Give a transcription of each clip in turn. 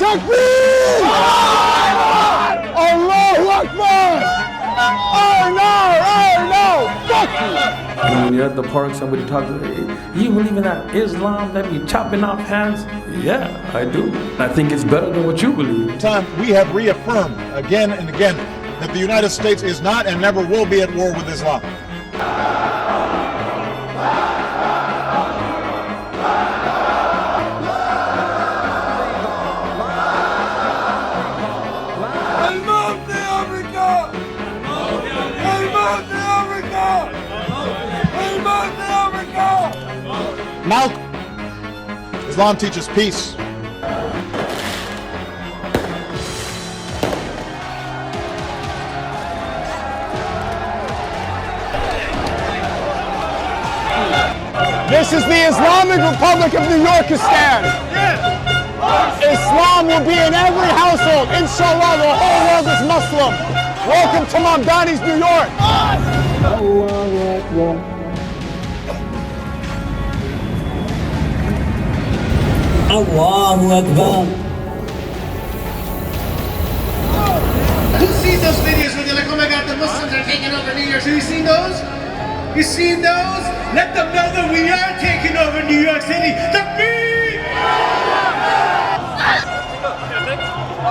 Takbir! Allahu Akbar! Oh no! Fuck you! When you're at the park, somebody talks to you, you believe in that Islam that be chopping off hands? Yeah, I do. I think it's better than what you believe. Time we have reaffirmed again and again that the United States is not and never will be at war with Islam. Malcolm. Islam teaches peace. This is the Islamic Republic of New Yorkistan. Islam will be in every household. Inshallah, the whole world is Muslim. Welcome to Mamdani's New York. Allahu Akbar. Who's seen those videos where they're like, oh my God, the Muslims are taking over New York? So you seen those? You seen those? Let them know that we are taking over New York City.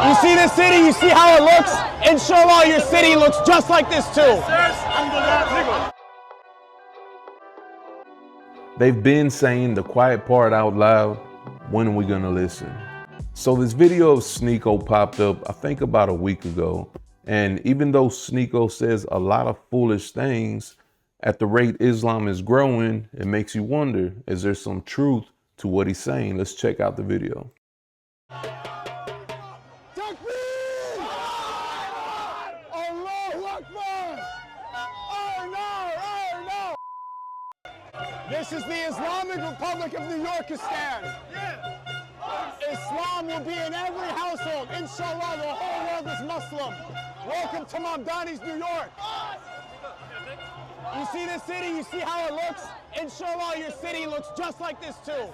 You see this city? You see how it looks? Inshallah, your city looks just like this too. They've been saying the quiet part out loud. When are we gonna listen? So this video of Sneeko popped up, I think about a week ago. And even though Sneeko says a lot of foolish things, at the rate Islam is growing, it makes you wonder, is there some truth to what he's saying? Let's check out the video. This is the Islamic Republic of New Yorkistan. Islam will be in every household. Inshallah, the whole world is Muslim. Welcome to Mamdani's New York. You see this city? You see how it looks? Inshallah, your city looks just like this too.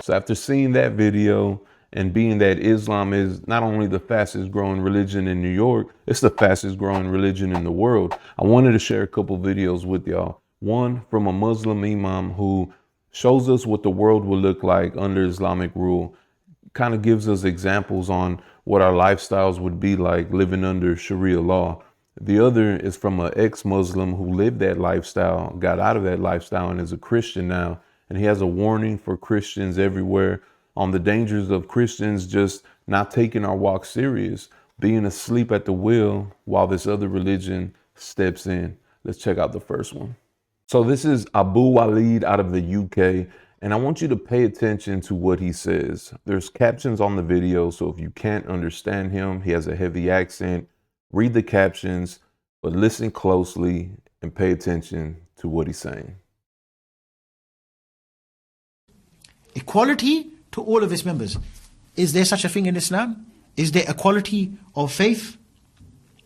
So after seeing that video and being that Islam is not only the fastest growing religion in New York, it's the fastest growing religion in the world, I wanted to share a couple videos with y'all. One from a Muslim imam who shows us what the world will look like under Islamic rule, kind of gives us examples on what our lifestyles would be like living under Sharia law. The other is from an ex-Muslim who lived that lifestyle, got out of that lifestyle and is a Christian now. And he has a warning for Christians everywhere on the dangers of Christians just not taking our walk serious, being asleep at the wheel while this other religion steps in. Let's check out the first one. So this is Abu Walid out of the UK, and I want you to pay attention to what he says. There's captions on the video, so if you can't understand him, he has a heavy accent, read the captions, but listen closely and pay attention to what he's saying. Equality to all of its members. Is there such a thing in Islam? Is there equality of faith?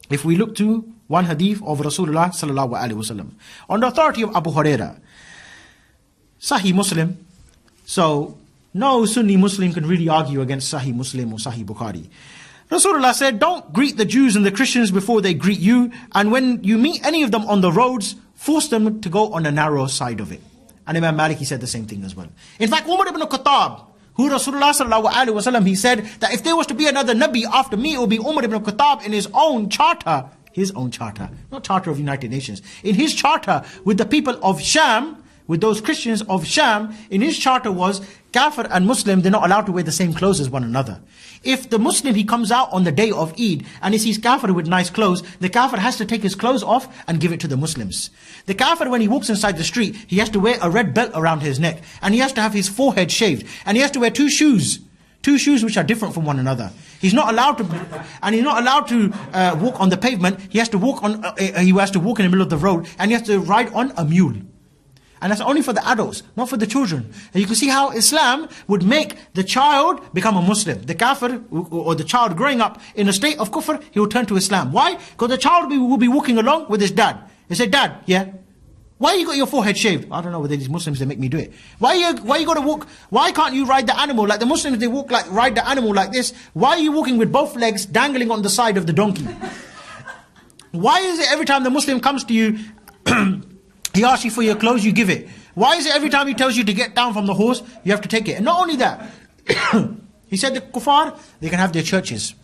If we look to one hadith of Rasulullah sallallahu alaihi wasallam, on the authority of Abu Huraira, Sahih Muslim. So no Sunni Muslim can really argue against Sahih Muslim or Sahih Bukhari. Rasulullah said, don't greet the Jews and the Christians before they greet you, and when you meet any of them on the roads, force them to go on the narrow side of it. And Imam Malik, he said the same thing as well. In fact, Umar ibn Khattab, who Rasulullah sallallahu alaihi wasallam, he said that if there was to be another Nabi after me, it would be Umar ibn Khattab in his own charter, not charter of United Nations, in his charter with the people of Sham, with those Christians of Sham, in his charter was Kafir and Muslim, they're not allowed to wear the same clothes as one another. If the Muslim, he comes out on the day of Eid and he sees Kafir with nice clothes, the Kafir has to take his clothes off and give it to the Muslims. The Kafir, when he walks inside the street, he has to wear a red belt around his neck, and he has to have his forehead shaved, and he has to wear two shoes which are different from one another. He's not allowed to, and he's not allowed to walk on the pavement. He has to walk on. He has to walk in the middle of the road, and he has to ride on a mule. And that's only for the adults, not for the children. And you can see how Islam would make the child become a Muslim. The kafir, or the child growing up in a state of kufr, he will turn to Islam. Why? Because the child will be walking along with his dad. He said, Dad, yeah? Why you got your forehead shaved? I don't know whether these Muslims, they make me do it. Why you got to walk? Why can't you ride the animal? Like the Muslims, they walk like, ride the animal like this. Why are you walking with both legs dangling on the side of the donkey? Why is it every time the Muslim comes to you, he asks you for your clothes, you give it? Why is it every time he tells you to get down from the horse, you have to take it? And not only that, he said the kuffar, they can have their churches.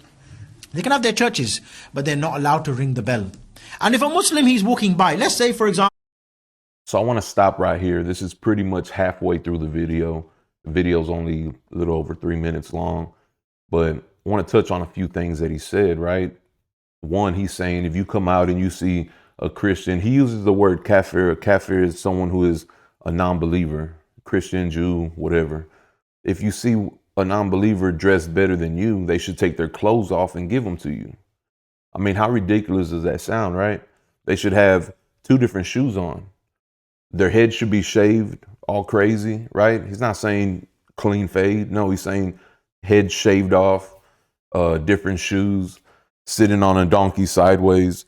They can have their churches, but they're not allowed to ring the bell. And if a Muslim, he's walking by, let's say for example, So I want to stop right here. This is pretty much halfway through the video. The video's only a little over 3 minutes long, but I want to touch on a few things that he said, right? One, he's saying if you come out and you see a Christian, he uses the word kafir. A kafir is someone who is a non-believer, Christian, Jew, whatever. If you see a non-believer dressed better than you, they should take their clothes off and give them to you. I mean, how ridiculous does that sound, right? They should have 2 different shoes on. Their head should be shaved, all crazy, right? He's not saying clean fade. No, he's saying head shaved off, different shoes, sitting on a donkey sideways.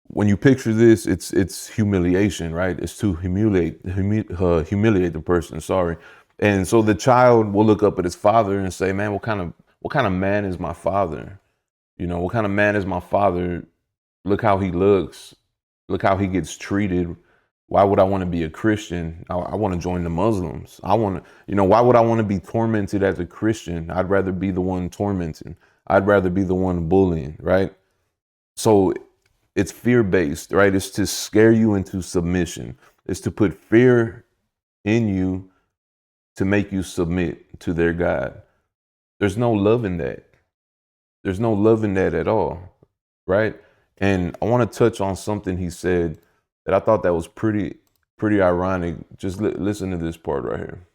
When you picture this, it's humiliation, right? It's to humiliate the person, sorry. And so the child will look up at his father and say, man, what kind of man is my father? You know, what kind of man is my father? Look how he looks. Look how he gets treated. Why would I want to be a Christian? I want to join the Muslims. Why would I want to be tormented as a Christian? I'd rather be the one tormenting. I'd rather be the one bullying, right? So it's fear-based, right? It's to scare you into submission. It's to put fear in you to make you submit to their God. There's no love in that. There's no love in that at all, right? And I want to touch on something he said that I thought that was pretty ironic. Just listen to this part right here.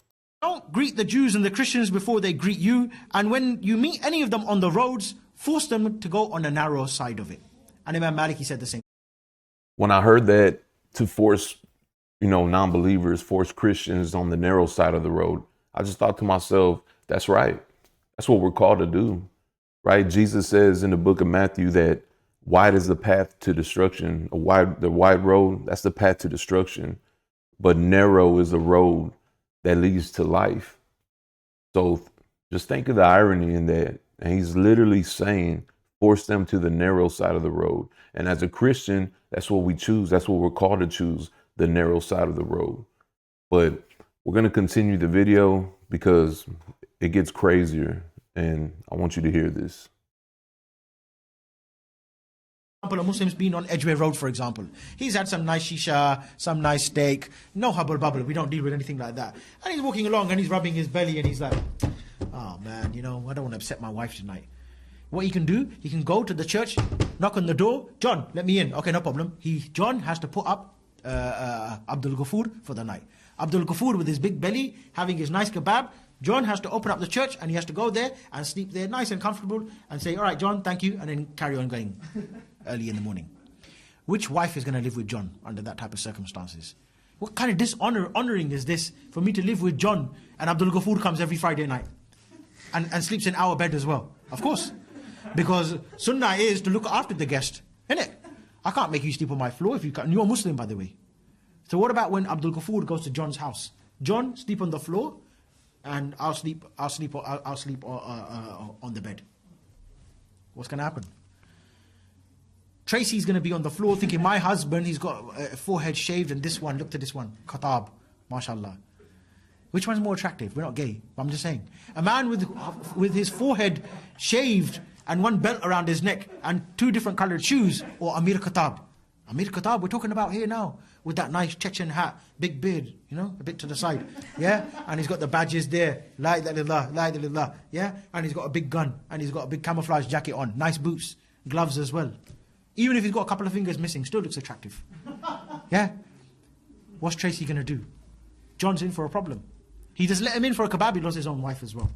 don't greet the Jews and the Christians before they greet you. And when you meet any of them on the roads, force them to go on the narrow side of it. And Imam Malik, he said the same. When I heard that, to force, non-believers, force Christians on the narrow side of the road, I just thought to myself, that's right. That's what we're called to do, right? Jesus says in the book of Matthew that wide is the path to destruction, the wide road, that's the path to destruction. But narrow is the road that leads to life. So just think of the irony in that. And he's literally saying, force them to the narrow side of the road. And as a Christian, that's what we choose. That's what we're called to choose, the narrow side of the road. But we're going to continue the video because it gets crazier. And I want you to hear this. A Muslim's been on Edgware Road, for example. He's had some nice shisha, some nice steak, no hubble bubble. We don't deal with anything like that. And he's walking along and he's rubbing his belly and he's like, oh man, I don't want to upset my wife tonight. What he can do, he can go to the church, knock on the door. John, let me in. Okay, no problem. John has to put up Abdul Ghafoor for the night. Abdul Ghafoor with his big belly, having his nice kebab. John has to open up the church and he has to go there and sleep there nice and comfortable and say, all right, John, thank you, and then carry on going early in the morning. Which wife is going to live with John under that type of circumstances? What kind of honoring is this for me to live with John and Abdul Ghafoor comes every Friday night and sleeps in our bed as well? Of course. Because sunnah is to look after the guest, innit? I can't make you sleep on my floor if you can't. You're a Muslim, by the way. So what about when Abdul Ghafoor goes to John's house? John, sleep on the floor, and I'll sleep on the bed. What's going to happen? Tracy's going to be on the floor thinking, my husband, he's got a forehead shaved, and this one, look at this one, khatab, mashallah. Which one's more attractive? We're not gay, but I'm just saying. A man with his forehead shaved and one belt around his neck and two different colored shoes, or Amir Khattab. Amir Khattab, we're talking about here now, with that nice Chechen hat, big beard, a bit to the side, yeah? And he's got the badges there, la ilaha illallah, la ilaha illallah, yeah? And he's got a big gun, and he's got a big camouflage jacket on, nice boots, gloves as well. Even if he's got a couple of fingers missing, still looks attractive. Yeah? What's Tracy going to do? John's in for a problem. He just let him in for a kebab, he lost his own wife as well.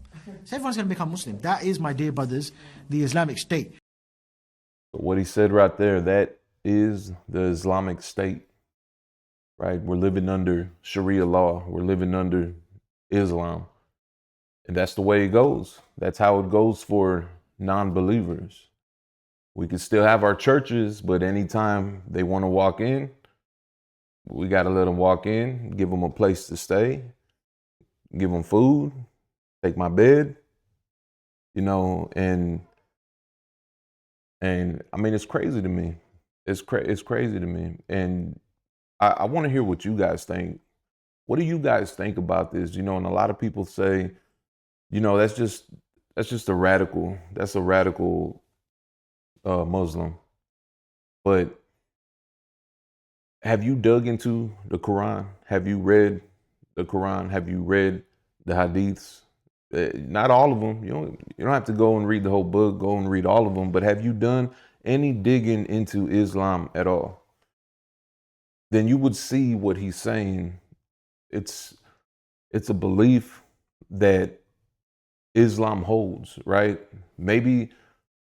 So everyone's going to become Muslim. That is, my dear brothers, the Islamic State. What he said right there, that is the Islamic State, right? We're living under Sharia law. We're living under Islam. And that's the way it goes. That's how it goes for non-believers. We could still have our churches, but anytime they want to walk in, We got to let them walk in, give them a place to stay, give them food, take my bed, you know, and I mean, it's crazy to me. It's crazy to me. And I want to hear what you guys think. What do you guys think about this? You know, and a lot of people say, you know, that's just a radical. That's a radical Muslim. But have you dug into the Quran? Have you read the Quran? Have you read the Hadiths? Not all of them. You don't have to go and read the whole book. Go and read all of them. But have you done any digging into Islam at all? Then you would see what he's saying. It's a belief that Islam holds, right? Maybe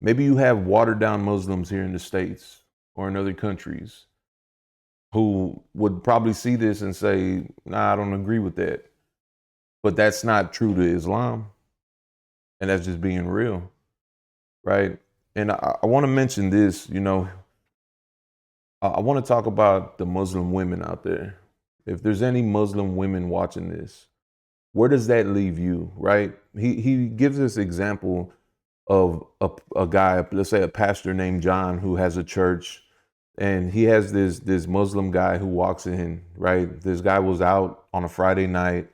you have watered down Muslims here in the States or in other countries who would probably see this and say, nah, I don't agree with that. But that's not true to Islam. And that's just being real, right? And I want to mention this, you know, I want to talk about the Muslim women out there. If there's any Muslim women watching this, where does that leave you, right? He gives this example of a guy, let's say a pastor named John, who has a church, and he has this Muslim guy who walks in, right? This guy was out on a Friday night.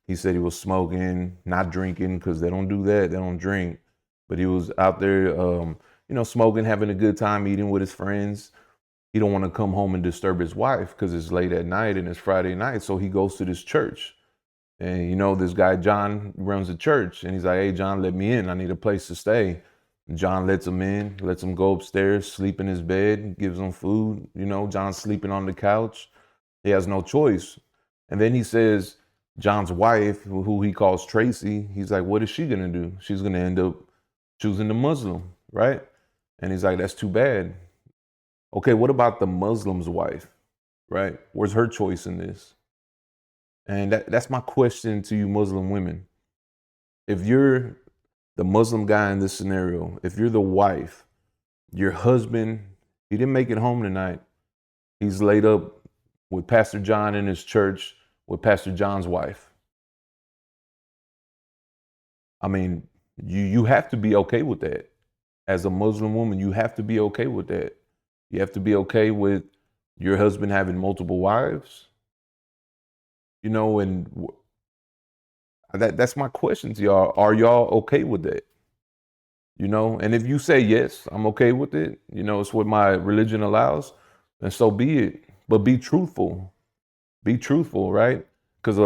He said he was smoking, not drinking, because they don't do that. They don't drink. But he was out there, you know, smoking, having a good time, eating with his friends. He don't want to come home and disturb his wife because it's late at night and it's Friday night. So he goes to this church. And, you know, this guy, John, runs a church. And he's like, hey, John, let me in. I need a place to stay. And John lets him in, lets him go upstairs, sleep in his bed, gives him food. You know, John's sleeping on the couch. He has no choice. And then he says, John's wife, who he calls Tracy, he's like, what is she going to do? She's going to end up choosing the Muslim, right? And he's like, that's too bad. Okay, what about the Muslim's wife, right? Where's her choice in this? And that's my question to you Muslim women. If you're the Muslim guy in this scenario, if you're the wife, your husband, he didn't make it home tonight. He's laid up with Pastor John in his church with Pastor John's wife. I mean, you have to be okay with that. As a Muslim woman, you have to be okay with that. You have to be okay with your husband having multiple wives. You know, and that's my question to y'all. Are y'all okay with that? You know, and if you say yes, I'm okay with it. You know, it's what my religion allows, and so be it. But be truthful. Be truthful, right? Because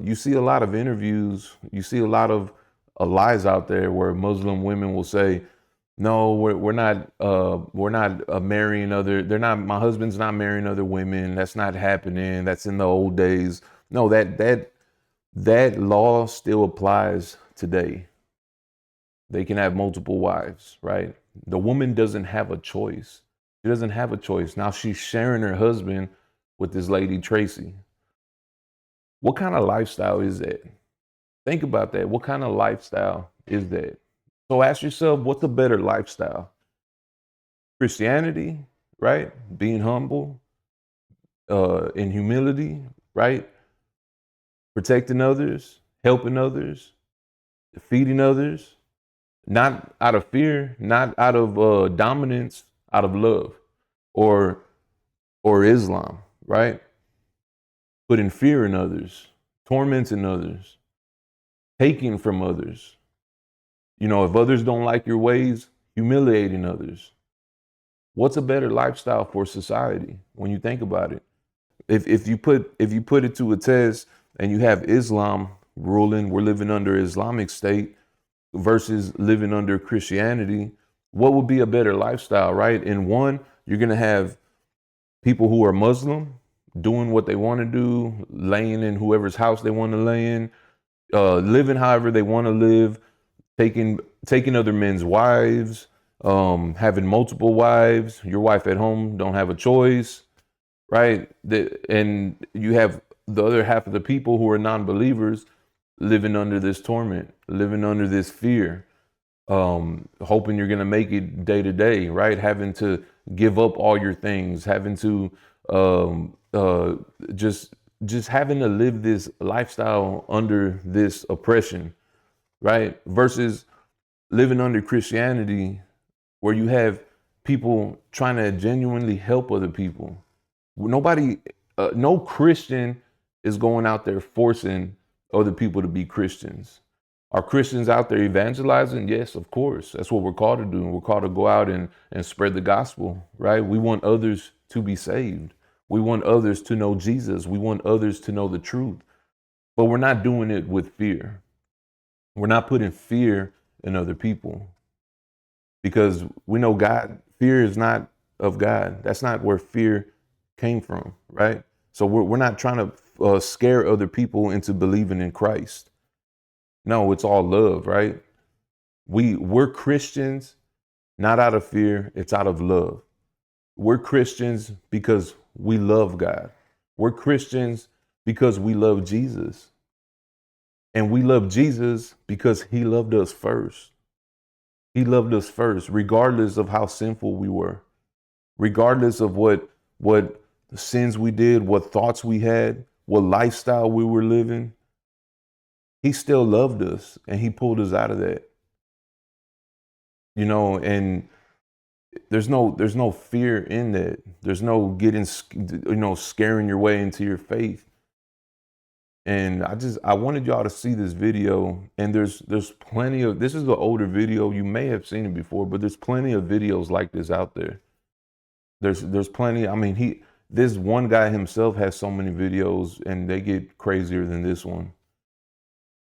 you see a lot of interviews, you see a lot of lies out there where Muslim women will say, no, we're not marrying other. They're not. My husband's not marrying other women. That's not happening. That's in the old days. No, that law still applies today. They can have multiple wives, right? The woman doesn't have a choice. She doesn't have a choice. Now she's sharing her husband with this lady, Tracy. What kind of lifestyle is that? Think about that. What kind of lifestyle is that? So ask yourself, what's a better lifestyle? Christianity, right? Being humble, in humility, right? Protecting others, helping others, feeding others, not out of fear, not out of dominance, out of love, or Islam, right? Putting fear in others, tormenting others, taking from others. You know, if others don't like your ways, humiliating others. What's a better lifestyle for society when you think about it? If you put it to a test and you have Islam ruling, we're living under Islamic state versus living under Christianity, what would be a better lifestyle, right? In one, you're going to have people who are Muslim doing what they want to do, laying in whoever's house they want to lay in, living however they want to live, taking other men's wives, having multiple wives. Your wife at home don't have a choice, right? And you have the other half of the people who are non-believers living under this torment, living under this fear, hoping you're going to make it day to day, right? Having to give up all your things, having to uh, just having to live this lifestyle under this oppression, right? Versus living under Christianity, where you have people trying to genuinely help other people. Nobody, no Christian is going out there forcing other people to be Christians. Are Christians out there evangelizing? Yes, of course. That's what we're called to do. We're called to go out and spread the gospel, right? We want others to be saved. We want others to know Jesus. We want others to know the truth. But we're not doing it with fear. We're not putting fear in other people, because we know fear is not of God. That's not where fear came from, right? So we're not trying to scare other people into believing in Christ. No, it's all love, right? We're Christians not out of fear, it's out of love. We're Christians because we love God. We're Christians because we love Jesus. And we love Jesus because he loved us first. He loved us first, regardless of how sinful we were, regardless of what sins we did, what thoughts we had, what lifestyle we were living. He still loved us, and he pulled us out of that. You know, and there's no fear in that. There's no getting, scaring your way into your faith. And I wanted y'all to see this video, and there's plenty of, this is an older video. You may have seen it before, but there's plenty of videos like this out there. There's plenty. I mean, this one guy himself has so many videos, and they get crazier than this one.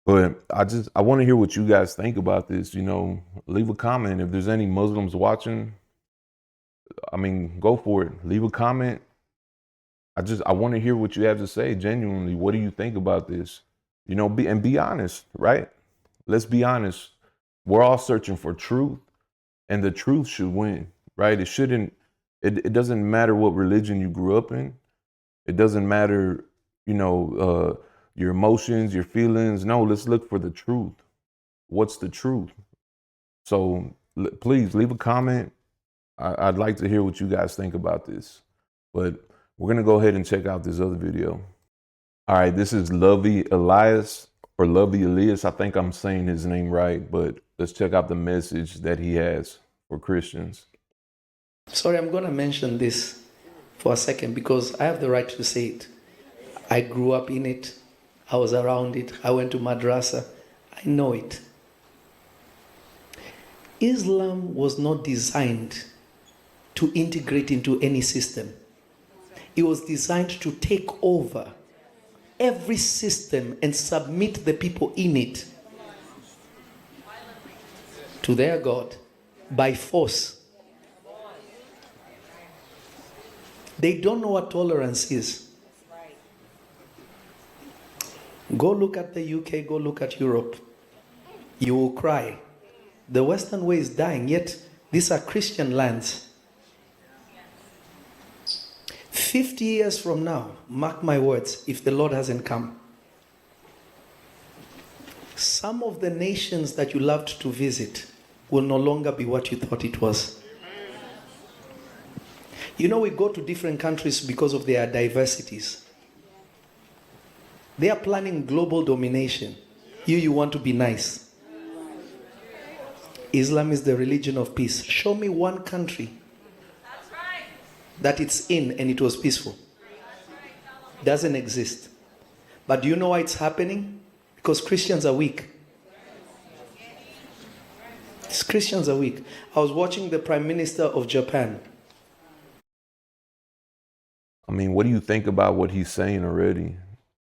But I want to hear what you guys think about this. You know, leave a comment. If there's any Muslims watching, I mean, go for it. Leave a comment. I want to hear what you have to say genuinely. What do you think about this? You know, be honest, right? Let's be honest. We're all searching for truth, and the truth should win, right? It doesn't matter what religion you grew up in. It doesn't matter, your emotions, your feelings. No, let's look for the truth. What's the truth? So please leave a comment. I'd like to hear what you guys think about this. But we're going to go ahead and check out this other video. All right, this is Lovey Elias, or Lovey Elias. I think I'm saying his name right, but let's check out the message that he has for Christians. Sorry, I'm going to mention this for a second because I have the right to say it. I grew up in it. I was around it. I went to madrasa. I know it. Islam was not designed to integrate into any system. It was designed to take over every system and submit the people in it to their God by force. They don't know what tolerance is. Go look at the UK, go look at Europe. You will cry. The Western way is dying, yet these are Christian lands. 50 years from now, mark my words, if the Lord hasn't come, some of the nations that you loved to visit will no longer be what you thought it was. You know, we go to different countries because of their diversities. They are planning global domination. You want to be nice. Islam is the religion of peace. Show me one country that it's in and it was peaceful. Doesn't exist. But do you know why it's happening? Because Christians are weak. Christians are weak. I was watching the Prime Minister of Japan. I mean, what do you think about what he's saying already?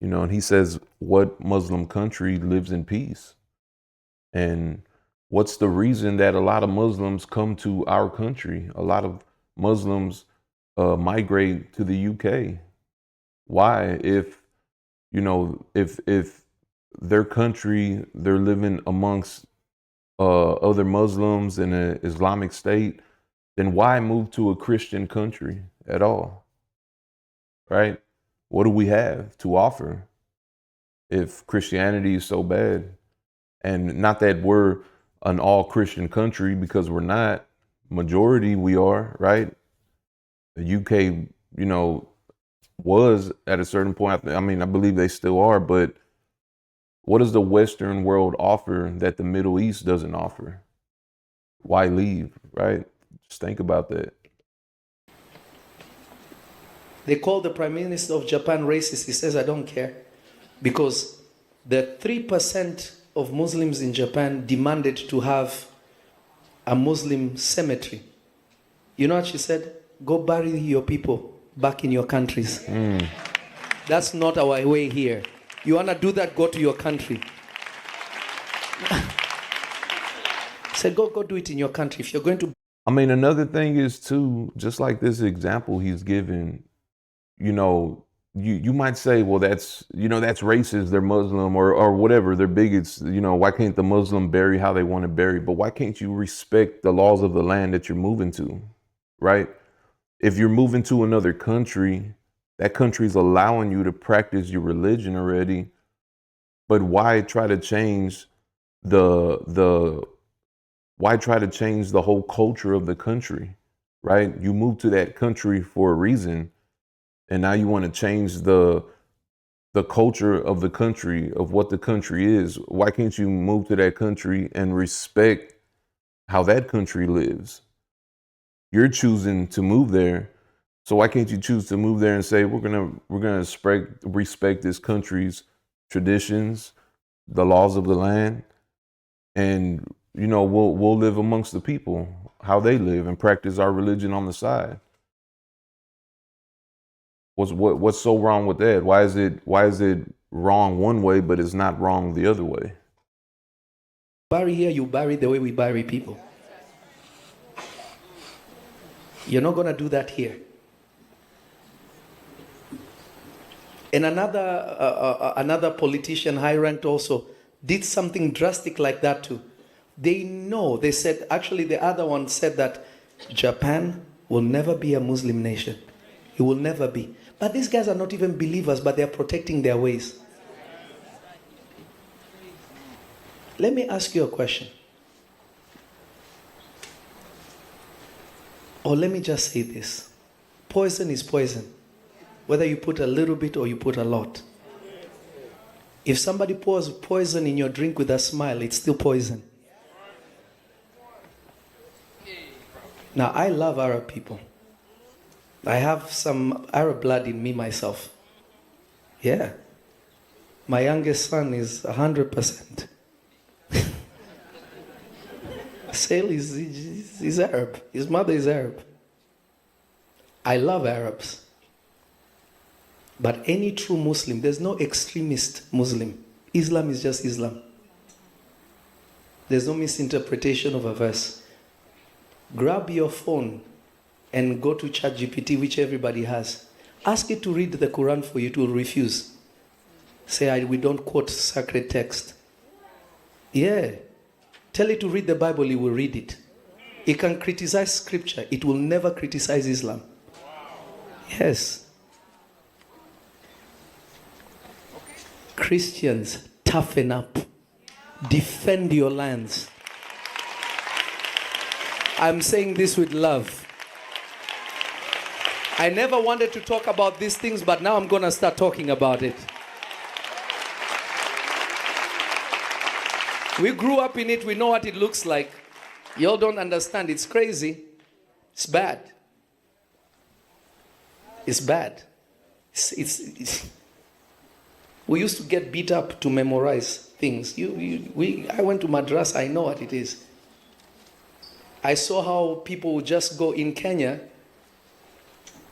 You know, and he says, what Muslim country lives in peace? And what's the reason that a lot of Muslims come to our country? A lot of Muslims migrate to the UK. Why? If their country, they're living amongst other Muslims in an Islamic state, then why move to a Christian country at all? Right? What do we have to offer if Christianity is so bad? And not that we're an all Christian country, because we're not. Majority we are, right? The UK, was at a certain point. I mean, I believe they still are, but what does the Western world offer that the Middle East doesn't offer? Why leave, right? Just think about that. They call the Prime Minister of Japan racist. He says, I don't care. Because the 3% of Muslims in Japan demanded to have a Muslim cemetery. You know what she said? Go bury your people back in your countries. That's not our way here. You want to do that, go to your country. Said, go do it in your country. If you're going to... I mean, another thing is too, just like this example he's given, you know, you might say, well, that's racist, they're Muslim or whatever, they're bigots, you know, why can't the Muslim bury how they want to bury? But why can't you respect the laws of the land that you're moving to, right? If you're moving to another country, that country's allowing you to practice your religion already, but why try to change why try to change the whole culture of the country, right? You moved to that country for a reason. And now you want to change the culture of the country, of what the country is. Why can't you move to that country and respect how that country lives? You're choosing to move there. So why can't you choose to move there and say, we're gonna respect this country's traditions, the laws of the land, and you know, we'll live amongst the people, how they live, and practice our religion on the side. What's so wrong with that? Why is it wrong one way, but it's not wrong the other way? Bury here, you bury the way we bury people. You're not going to do that here. And another politician, high ranked also, did something drastic like that too. They know, they said, actually the other one said that Japan will never be a Muslim nation. It will never be. But these guys are not even believers, but they're protecting their ways. Let me ask you a question. Or let me just say this. Poison is poison. Whether you put a little bit or you put a lot. If somebody pours poison in your drink with a smile, it's still poison. Now, I love Arab people. I have some Arab blood in me myself. Yeah. My youngest son is 100%. Sale is Arab. His mother is Arab. I love Arabs. But any true Muslim, there's no extremist Muslim. Islam is just Islam. There's no misinterpretation of a verse. Grab your phone and go to ChatGPT, which everybody has. Ask it to read the Quran for you, to refuse. Say, we don't quote sacred text. Yeah. Tell it to read the Bible, it will read it. It can criticize scripture. It will never criticize Islam. Yes. Christians, toughen up. Defend your lands. I'm saying this with love. I never wanted to talk about these things, but now I'm going to start talking about it. We grew up in it. We know what it looks like. Y'all don't understand. It's crazy. It's bad. It's bad. We used to get beat up to memorize things. I went to madrasa. I know what it is. I saw how people would just go in Kenya.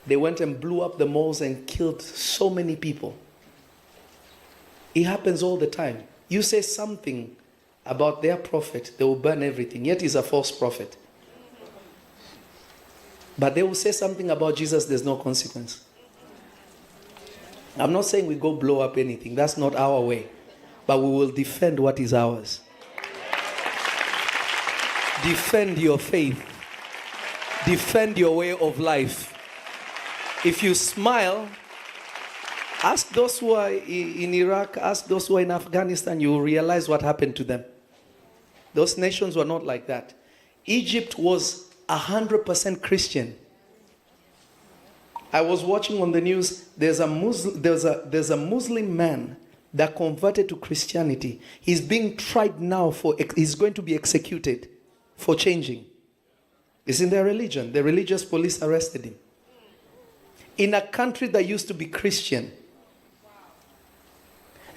They went and blew up the malls and killed so many people. It happens all the time. You say something about their prophet, they will burn everything. Yet he's a false prophet. But they will say something about Jesus, there's no consequence. I'm not saying we go blow up anything. That's not our way. But we will defend what is ours. Defend your faith. Defend your way of life. If you smile, ask those who are in Iraq, ask those who are in Afghanistan, you will realize what happened to them. Those nations were not like that. Egypt was 100% Christian. I was watching on the news, there's a Muslim man that converted to Christianity. He's being tried now he's going to be executed for changing. It's in their religion. The religious police arrested him. In a country that used to be Christian.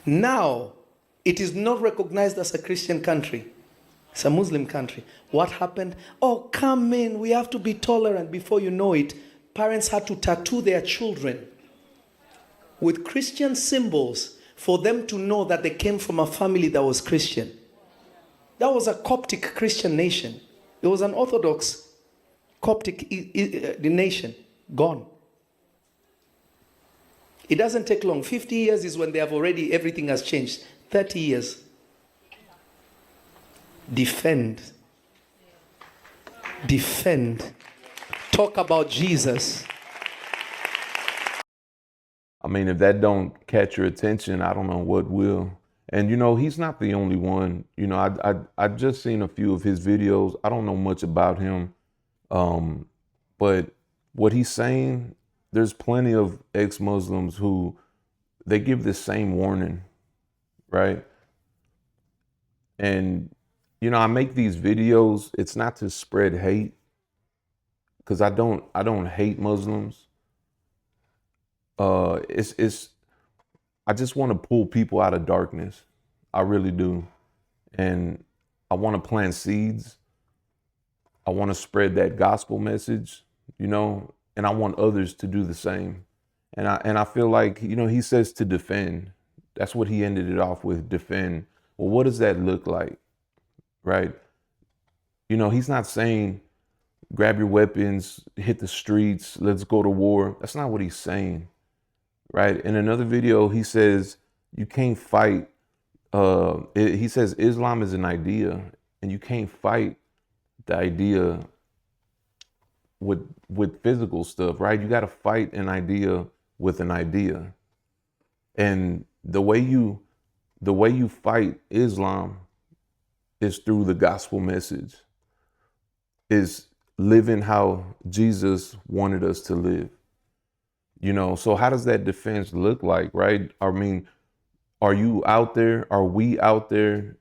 Now, it is not recognized as a Christian country. It's a Muslim country. What happened? Oh, come in. We have to be tolerant. Before you know it, parents had to tattoo their children with Christian symbols for them to know that they came from a family that was Christian. That was a Coptic Christian nation. It was an Orthodox Coptic nation. Gone. It doesn't take long. 50 years is when they have already, everything has changed. 30 years. Defend. Defend. Talk about Jesus. I mean, if that don't catch your attention, I don't know what will. And you know, he's not the only one. You know, I just seen a few of his videos. I don't know much about him. But what he's saying, there's plenty of ex-Muslims who they give the same warning, right? And, you know, I make these videos, it's not to spread hate, because I don't hate Muslims. I just want to pull people out of darkness. I really do. And I want to plant seeds. I want to spread that gospel message, you know, and I want others to do the same. And I feel like, you know, he says to defend. That's what he ended it off with, defend. Well, what does that look like, right? You know, he's not saying grab your weapons, hit the streets, let's go to war. That's not what he's saying, right? In another video, he says you can't fight. He says Islam is an idea, and you can't fight the idea with physical stuff, right? You got to fight an idea with an idea. And the way you fight Islam is through the gospel message, is living how Jesus wanted us to live. You know, so how does that defense look like, right? I mean, are you out there? Are we out there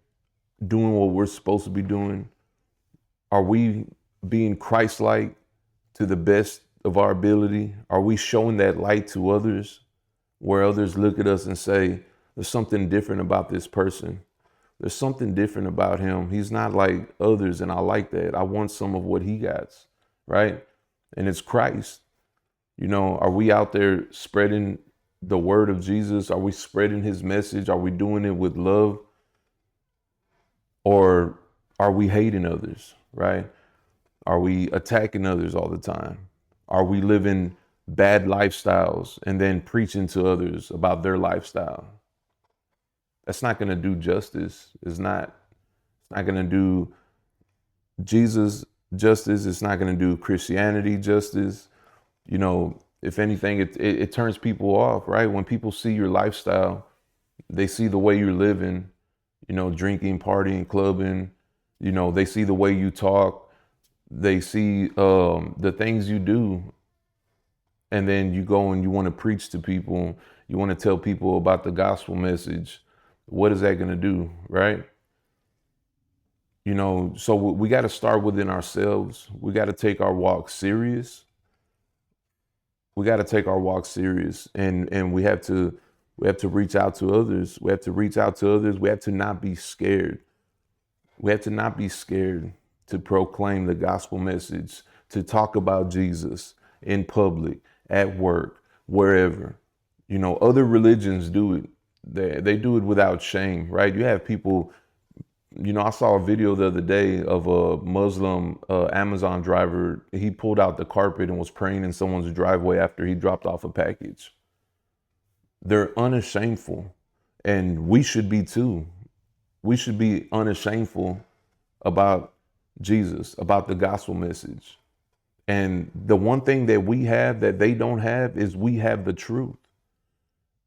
doing what we're supposed to be doing? Are we being Christ-like to the best of our ability? Are we showing that light to others, where others look at us and say, there's something different about this person. There's something different about him. He's not like others, and I like that. I want some of what he got, right? And it's Christ. You know, are we out there spreading the word of Jesus? Are we spreading his message? Are we doing it with love? Or are we hating others, right? Are we attacking others all the time? Are we living bad lifestyles and then preaching to others about their lifestyle? That's not going to do justice. It's not going to do Jesus justice. It's not going to do Christianity justice. You know, if anything, it turns people off, right? When people see your lifestyle, they see the way you're living, you know, drinking, partying, clubbing, you know, they see the way you talk. They see the things you do, and then you go and you want to preach to people. You want to tell people about the gospel message. What is that going to do, right? You know, so we got to start within ourselves. We got to take our walk serious. We got to take our walk serious, and we have to reach out to others. We have to reach out to others. We have to not be scared. We have to not be scared to proclaim the gospel message, to talk about Jesus in public, at work, wherever. You know, other religions do it. They do it without shame, right? You have people, you know, I saw a video the other day of a Muslim Amazon driver. He pulled out the carpet and was praying in someone's driveway after he dropped off a package. They're unashameful, and we should be too. We should be unashameful about Jesus, about the gospel message. And the one thing that we have that they don't have is we have the truth.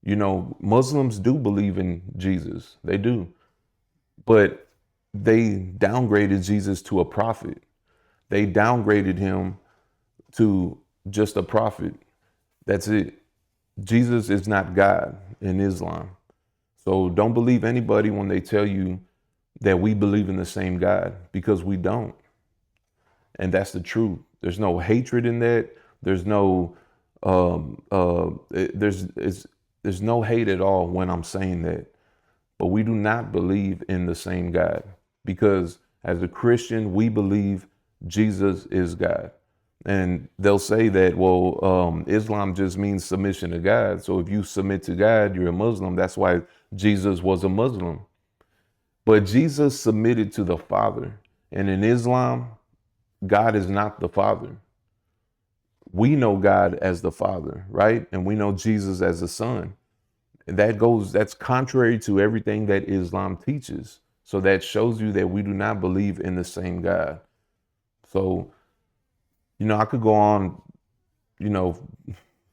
You know, Muslims do believe in Jesus. They do. But they downgraded Jesus to a prophet. They downgraded him to just a prophet. That's it. Jesus is not God in Islam. So don't believe anybody when they tell you that we believe in the same God, because we don't. And that's the truth. There's no hatred in that. There's no there's no hate at all when I'm saying that. But we do not believe in the same God, because as a Christian, we believe Jesus is God. And they'll say that, well, Islam just means submission to God. So if you submit to God, you're a Muslim. That's why Jesus was a Muslim. But Jesus submitted to the Father. And in Islam, God is not the Father. We know God as the Father, right? And we know Jesus as the Son. And that's contrary to everything that Islam teaches. So that shows you that we do not believe in the same God. So, I could go on,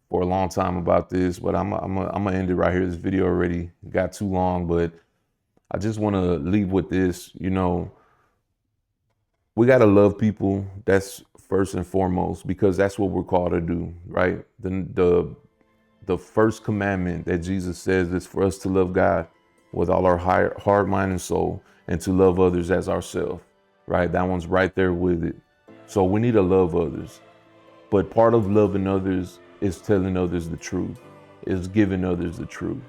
for a long time about this, but I'm gonna end it right here. This video already got too long, but I just want to leave with this. We got to love people. That's first and foremost, because that's what we're called to do, right? The first commandment that Jesus says is for us to love God with all our heart, mind, and soul, and to love others as ourselves, right? That one's right there with it. So we need to love others. But part of loving others is telling others the truth, is giving others the truth.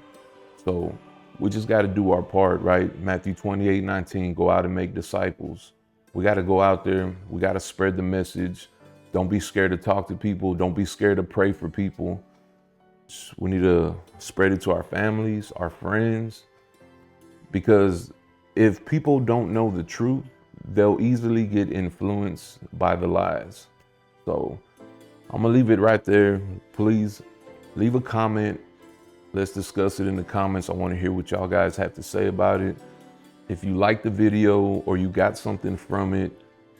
So we just got to do our part, right? Matthew 28:19, go out and make disciples. We got to go out there. We got to spread the message. Don't be scared to talk to people. Don't be scared to pray for people. We need to spread it to our families, our friends, because if people don't know the truth, they'll easily get influenced by the lies. So I'm gonna leave it right there. Please leave a comment. Let's discuss it in the comments. I want to hear what y'all guys have to say about it. If you like the video or you got something from it,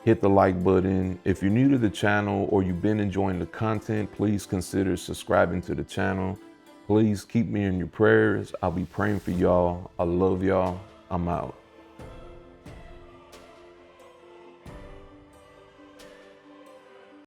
hit the like button. If you're new to the channel or you've been enjoying the content, please consider subscribing to the channel. Please keep me in your prayers. I'll be praying for y'all. I love y'all. I'm out.